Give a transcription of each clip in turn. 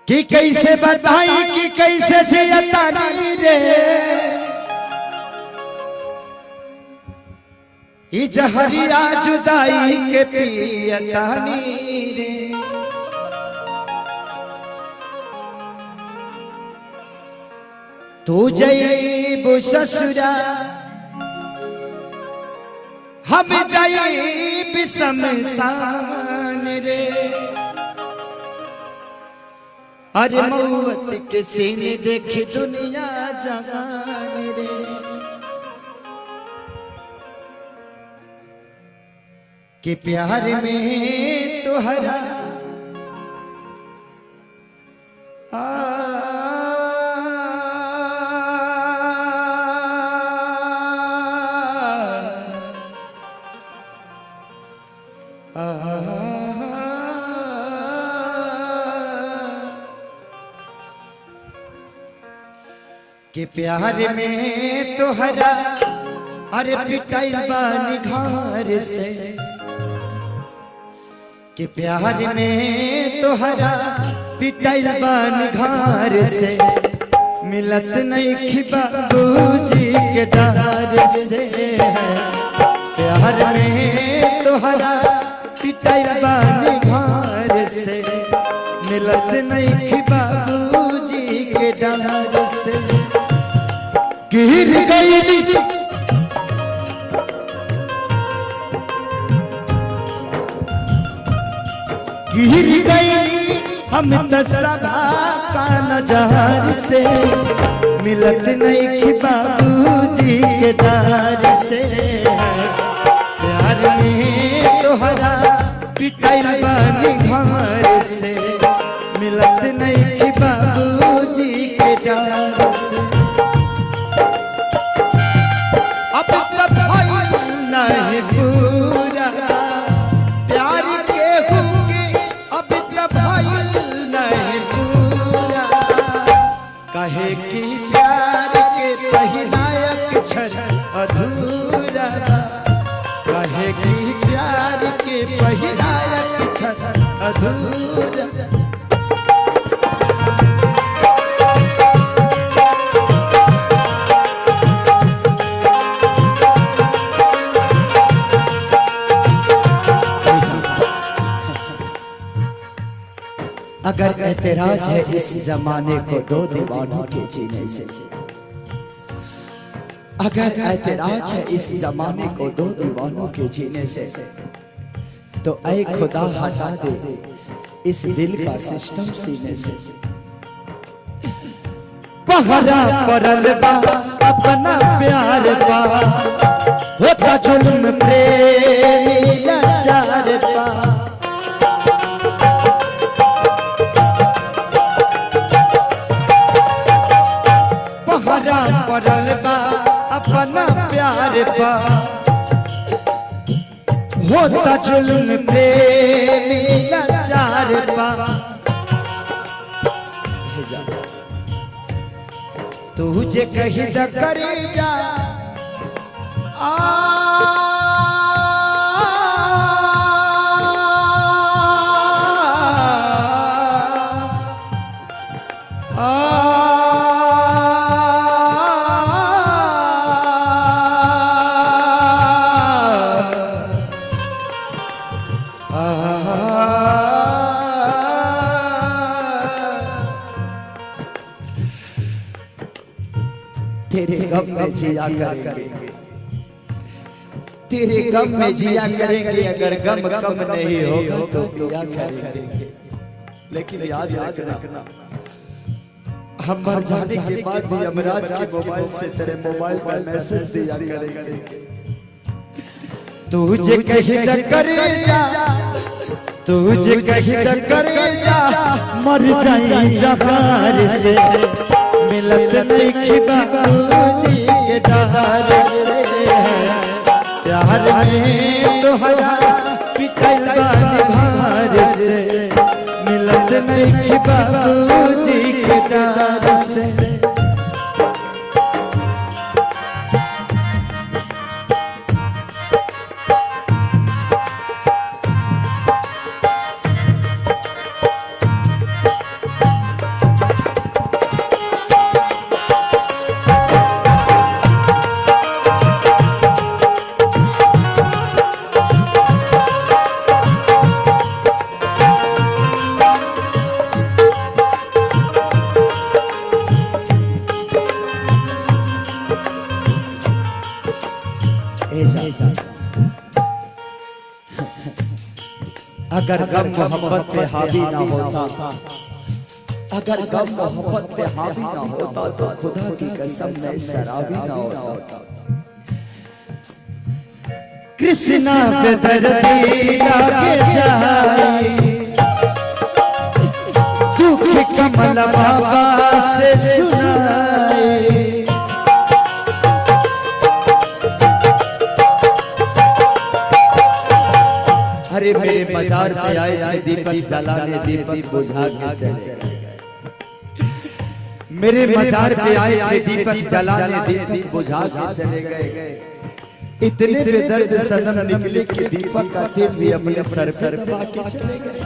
कि कैसे बताई कि कैसे जियतानी रे ई जहरिया जुदाई के पियतानी रे। तू जईबू ससुरा हम जईब शमशान रे। अरे मौत के सीने देखी दुनिया जहान रे। कि प्यार में तोहरा कि प्यार में तोहरा अरे पिटाइल बानी घर से। कि प्यार में तोहरा पिटाइल बानी घर से। मिलत नहीं खी बाबूजी के डर से। प्यार में तोहरा पिटाइल बानी घर से। मिलत नहीं खी बाबूजी के डर से। गिर गई गिर गई हम तसबा का नजर से। मिलत नहीं कि बाबूजी के डर से। प्यार में तोहरा पिटाइल बानी घर से। मिलत नहीं कि बाबूजी के डर से। अब तक नहीं पूरा प्यार के होंगे। अब तक नहीं पूरा कहे कि प्यार के पहला अक्षर अधूरा। कहे कि प्यार के पहला अक्षर अधूरा। अगर एतराज है इस जमाने को दो दीवानों के जीने से। अगर एतराज है इस जमाने को दो दीवानों के जीने से। तो ऐ खुदा हटा दे इस दिल का सिस्टम सीने से। पहरा परल बा अपना प्यार बा। होता जुल्म प्रेमी लाचार बा। पड़ल बा अपना प्यार बा। होता जुल्म प्रेमी लाचार बा। तुझे कही द करे जा तेरे गम में जिया करेंगे। तेरे गम में जिया करेंगे। अगर गम कम नहीं होगा तो पिया करेंगे। लेकिन याद रखना हम मर जाने के बाद भी यमराज के मोबाइल से तेरे मोबाइल पर मैसेज दिया करेंगे। तुझे कहीं द करे जा। तुझे कहीं द करे जा। मर जाए जहार से। मिलत नहीं कि बाबूजी के डर से। प्यार में तोहरा पिटाइल बानी घर से। मिलत नहीं कि बाबूजी के डर से। अगर गम मोहब्बत पे हावी ना होता, अगर गम मोहब्बत पे हावी ना होता तो खुदा की कसम मैं शराबी ना होता। कृष्णा पे दर्दी लागे जाए, दुख कमल बाबा से सुनाए। अरे मेरे बाजार पे आए थे दीपक जलाने, दीपक बुझा के चले गए। मेरे बाजार पे आए थे दीपक जलाने, दीपक बुझा के चले गए। इतने बेदर्द सनम निकले कि दीपक का तेल भी अपने सर पर दबा के चले गए।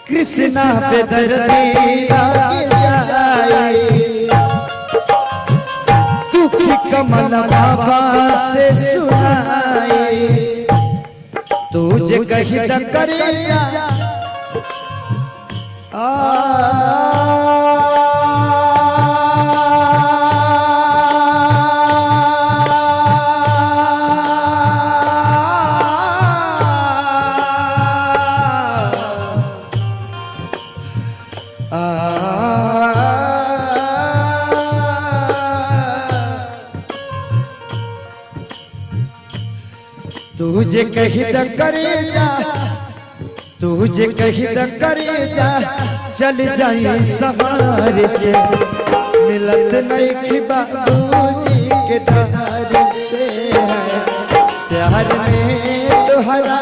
कृष्णा पे दर्दी लागे जाए, दुख कमल बाबा से सुनाए। तुझे कहीं न करेगा तुझे कहीं न करेगा, तुझे कहीं न करेगा, चल जाए सहारे से, मिलत नहीं कि बाबूजी के डार से। प्यार में तुहरा